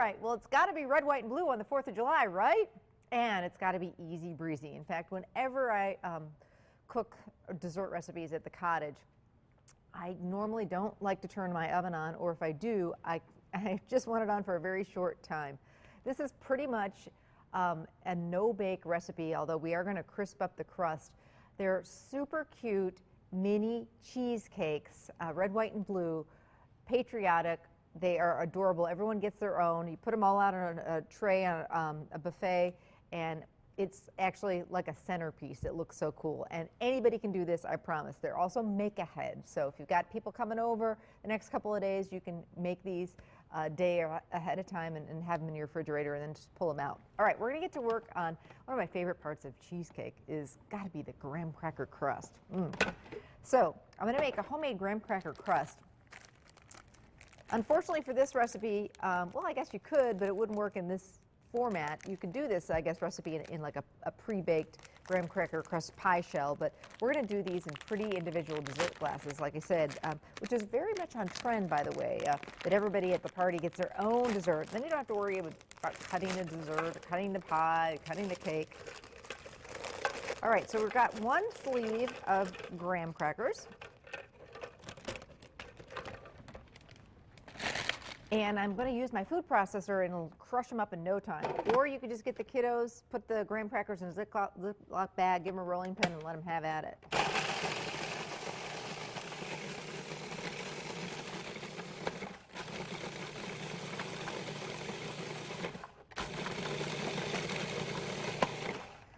right, well, it's got to be red, white, and blue on the 4th of July, right? And it's got to be easy breezy. In fact, whenever I cook dessert recipes at the cottage, I normally don't like to turn my oven on, or if I do, I just want it on for a very short time. This is pretty much a no-bake recipe, although we are going to crisp up the crust. They're super cute mini cheesecakes, red, white, and blue, patriotic. They are adorable. Everyone gets their own. You put them all out on a tray on a buffet, and it's actually like a centerpiece. It looks so cool. And anybody can do this, I promise. They're also make-ahead. So if you've got people coming over the next couple of days, you can make these a day ahead of time and have them in your refrigerator and then just pull them out. All right, we're going to get to work on one of my favorite parts of cheesecake is got to be the graham cracker crust. So I'm going to make a homemade graham cracker crust. Unfortunately for this recipe, well, I guess you could, but it wouldn't work in this format. You can do this, I guess, recipe in like a pre-baked graham cracker crust pie shell, but we're going to do these in pretty individual dessert glasses, like I said, which is very much on trend, by the way, that everybody at the party gets their own dessert. Then you don't have to worry about cutting the dessert, cutting the pie, cutting the cake. All right, so we've got one sleeve of graham crackers. And I'm going to use my food processor and it'll crush them up in no time. Or you could just get the kiddos, put the graham crackers in a Ziploc bag, give them a rolling pin, and let them have at it.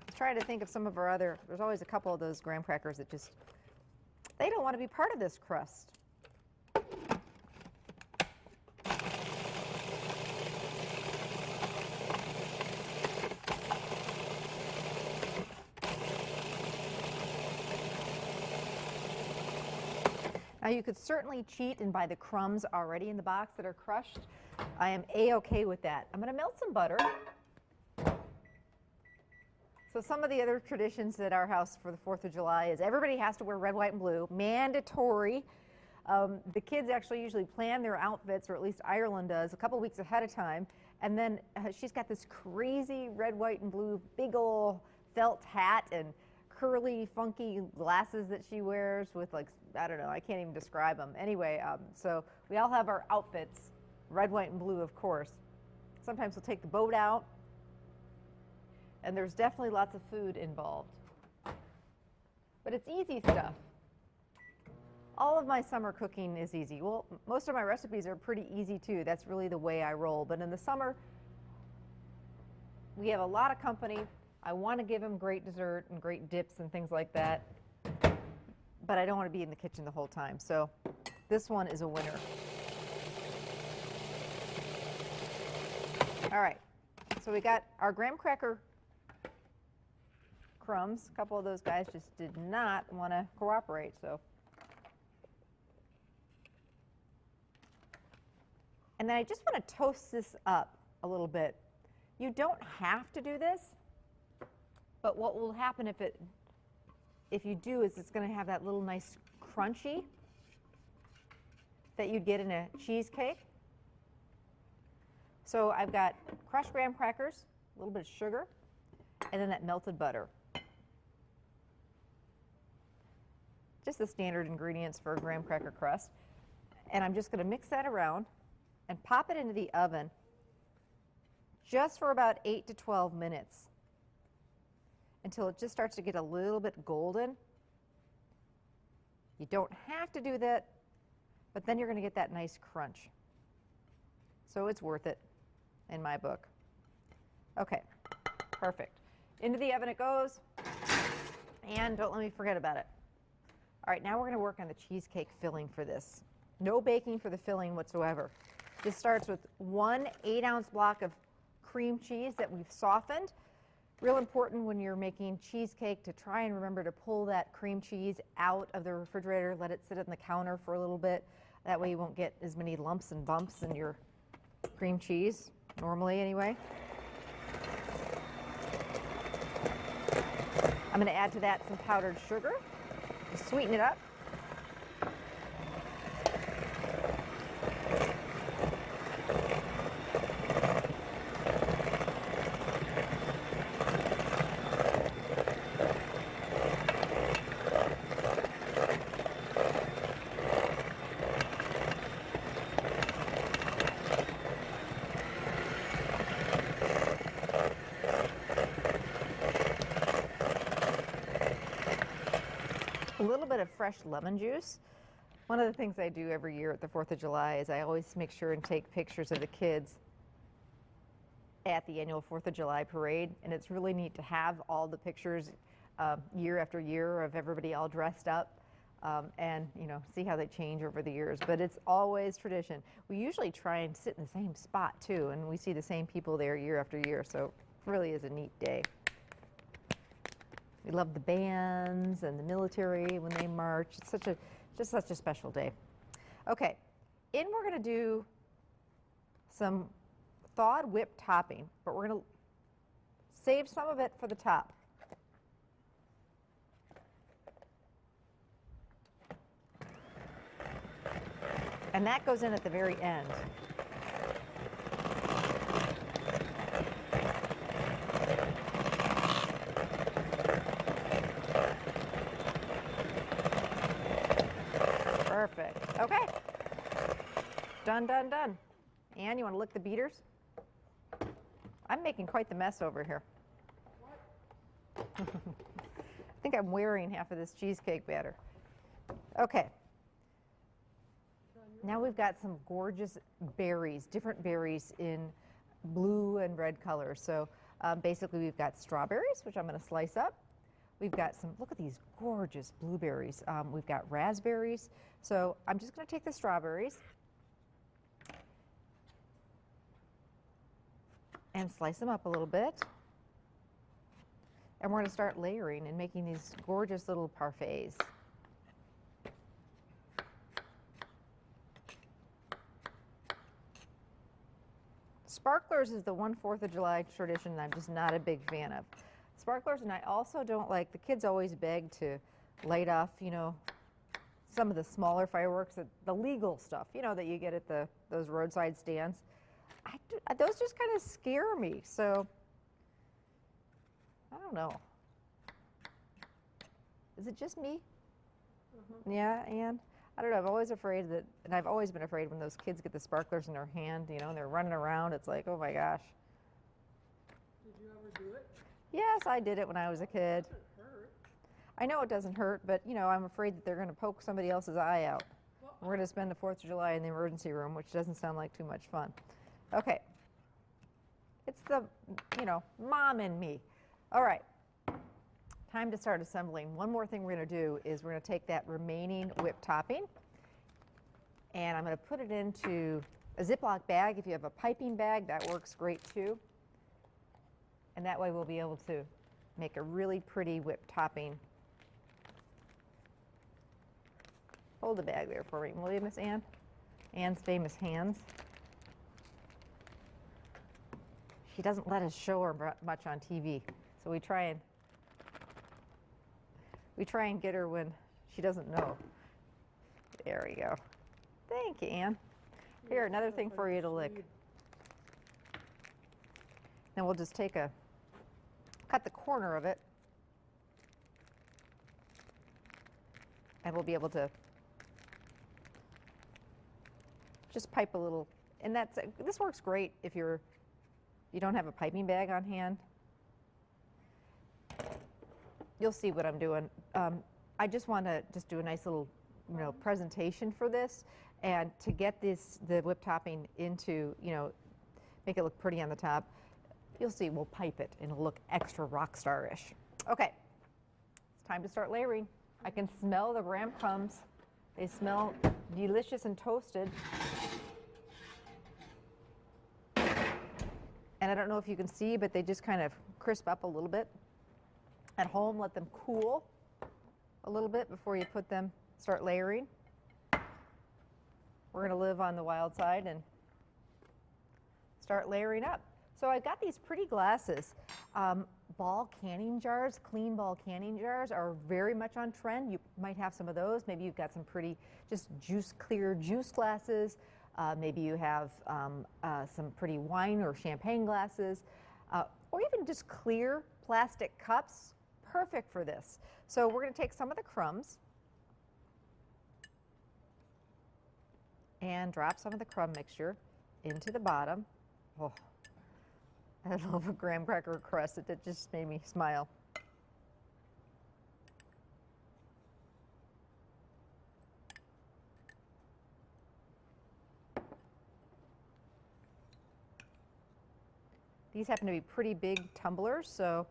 Let's try to think of some of our other, there's always a couple of those graham crackers that just, they don't want to be part of this crust. Now you could certainly cheat and buy the crumbs already in the box that are crushed. I am A-okay with that. I'm going to melt some butter. So some of the other traditions at our house for the 4th of July is everybody has to wear red, white, and blue, mandatory. The kids actually usually plan their outfits, or at least Ireland does, a couple weeks ahead of time. And then she's got this crazy red, white, and blue big ol' felt hat and curly, funky glasses that she wears with, like, I don't know, I can't even describe them. Anyway, so we all have our outfits, red, white, and blue, of course. Sometimes we'll take the boat out, and there's definitely lots of food involved. But it's easy stuff. All of my summer cooking is easy. Well, most of my recipes are pretty easy, too. That's really the way I roll. But in the summer, we have a lot of company. I want to give them great dessert and great dips and things like that, but I don't want to be in the kitchen the whole time. So this one is a winner. All right, so we got our graham cracker crumbs. A couple of those guys just did not want to cooperate, so. And then I just want to toast this up a little bit. You don't have to do this. But what will happen if you do is it's going to have that little nice crunchy that you'd get in a cheesecake. So I've got crushed graham crackers, a little bit of sugar, and then that melted butter. Just the standard ingredients for a graham cracker crust. And I'm just going to mix that around and pop it into the oven just for about 8 to 12 minutes. Until it just starts to get a little bit golden. You don't have to do that, but then you're going to get that nice crunch. So it's worth it in my book. Okay, perfect. Into the oven it goes, and don't let me forget about it. All right, now we're going to work on the cheesecake filling for this. No baking for the filling whatsoever. This starts with 1 8-ounce block of cream cheese that we've softened. Real important when you're making cheesecake to try and remember to pull that cream cheese out of the refrigerator, let it sit on the counter for a little bit. That way you won't get as many lumps and bumps in your cream cheese, normally anyway. I'm going to add to that some powdered sugar to sweeten it up. A little bit of fresh lemon juice. One of the things I do every year at the 4th of July is I always make sure and take pictures of the kids at the annual 4th of July parade, and it's really neat to have all the pictures year after year of everybody all dressed up. And see how they change over the years, but it's always tradition. We usually try and sit in the same spot too, and we see the same people there year after year, so it really is a neat day. We love the bands and the military when they march. It's just such a special day. Okay, we're going to do some thawed whipped topping, but we're going to save some of it for the top. And that goes in at the very end. Perfect. Okay. Done, done, done. Ann, you want to lick the beaters? I'm making quite the mess over here. I think I'm wearing half of this cheesecake batter. Okay. Now we've got some gorgeous berries, different berries in blue and red colors. So basically we've got strawberries, which I'm going to slice up. We've got some, look at these gorgeous blueberries. We've got raspberries. So I'm just going to take the strawberries and slice them up a little bit. And we're going to start layering and making these gorgeous little parfaits. Sparklers is the 4th of July tradition I'm just not a big fan of. Sparklers, and I also don't like, the kids always beg to light off, some of the smaller fireworks, the legal stuff, that you get at those roadside stands. Those just kind of scare me, so I don't know. Is it just me? Mm-hmm. Yeah, Ann? I don't know, I'm always afraid that, and I've always been afraid when those kids get the sparklers in their hand, and they're running around, it's like, oh my gosh. Did you ever do it? Yes, I did it when I was a kid. It doesn't hurt. I know it doesn't hurt, but I'm afraid that they're going to poke somebody else's eye out. Well, We're going to spend the 4th of July in the emergency room, which doesn't sound like too much fun. Okay. It's the, mom in me. All right. Time to start assembling. One more thing we're going to do is we're going to take that remaining whipped topping, and I'm going to put it into a Ziploc bag. If you have a piping bag, that works great too. And that way we'll be able to make a really pretty whipped topping. Hold the bag there for me, will you, Miss Ann? Ann's famous hands. She doesn't let us show her much on TV, so we try and get her when she doesn't know. There we go. Thank you, Ann. Here, another thing for you to lick. Then we'll just cut the corner of it, and we'll be able to just pipe a little. And this works great if you don't have a piping bag on hand. You'll see what I'm doing. I just want to do a nice little, presentation for this, and to get the whipped topping into, make it look pretty on the top. You'll see we'll pipe it and it'll look extra rock star-ish. Okay, it's time to start layering. I can smell the graham crumbs. They smell delicious and toasted. And I don't know if you can see, but they just kind of crisp up a little bit. At home, let them cool a little bit before you start layering. We're going to live on the wild side and start layering up. So I've got these pretty glasses. Ball canning jars, clean ball canning jars are very much on trend. You might have some of those. Maybe you've got some pretty just clear juice glasses. Maybe you have some pretty wine or champagne glasses, or even just clear plastic cups. Perfect for this. So we're going to take some of the crumbs and drop some of the crumb mixture into the bottom. Oh, I love a graham cracker crust. It just made me smile. These happen to be pretty big tumblers, so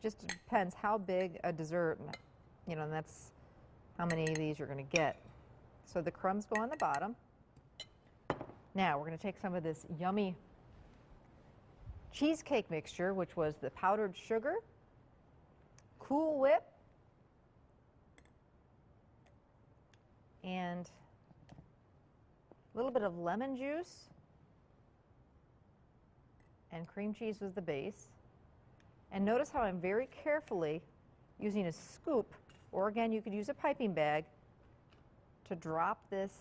just depends how big a dessert, you know, and that's how many of these you're going to get. So the crumbs go on the bottom. Now we're going to take some of this yummy cheesecake mixture, which was the powdered sugar, Cool Whip, and a little bit of lemon juice, and cream cheese was the base. And notice how I'm very carefully using a scoop, or again, you could use a piping bag, to drop this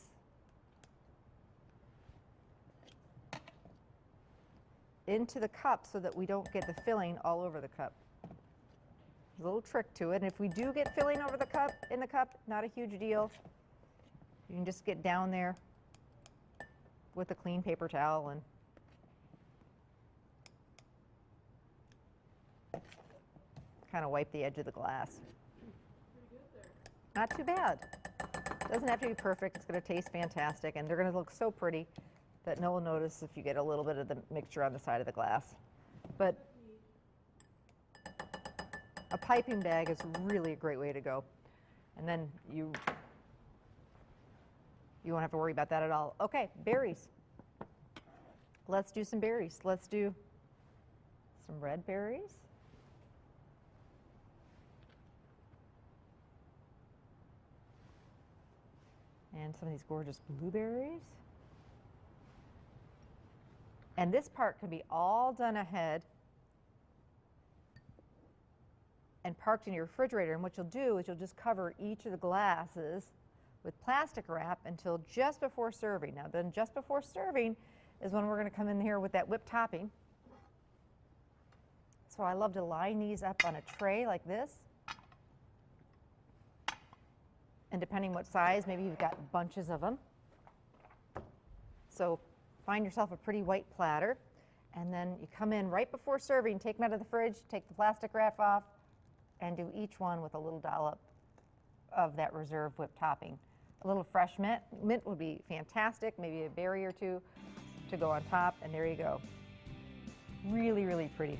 into the cup so that we don't get the filling all over the cup. There's a little trick to it, and if we do get filling over the cup, not a huge deal. You can just get down there with a clean paper towel and kind of wipe the edge of the glass. Pretty good there. Not too bad. Doesn't have to be perfect. It's going to taste fantastic, and they're going to look so pretty that no one will notice if you get a little bit of the mixture on the side of the glass. But a piping bag is really a great way to go. And then you won't have to worry about that at all. Okay, berries. Let's do some berries. Let's do some red berries. And some of these gorgeous blueberries. And this part can be all done ahead and parked in your refrigerator. And what you'll do is you'll just cover each of the glasses with plastic wrap until just before serving. Now then, just before serving is when we're going to come in here with that whipped topping. So I love to line these up on a tray like this. And depending what size, maybe you've got bunches of them. So find yourself a pretty white platter, and then you come in right before serving, take them out of the fridge, take the plastic wrap off, and do each one with a little dollop of that reserve whipped topping. A little fresh mint. Mint would be fantastic, maybe a berry or two to go on top, and there you go. Really, really pretty.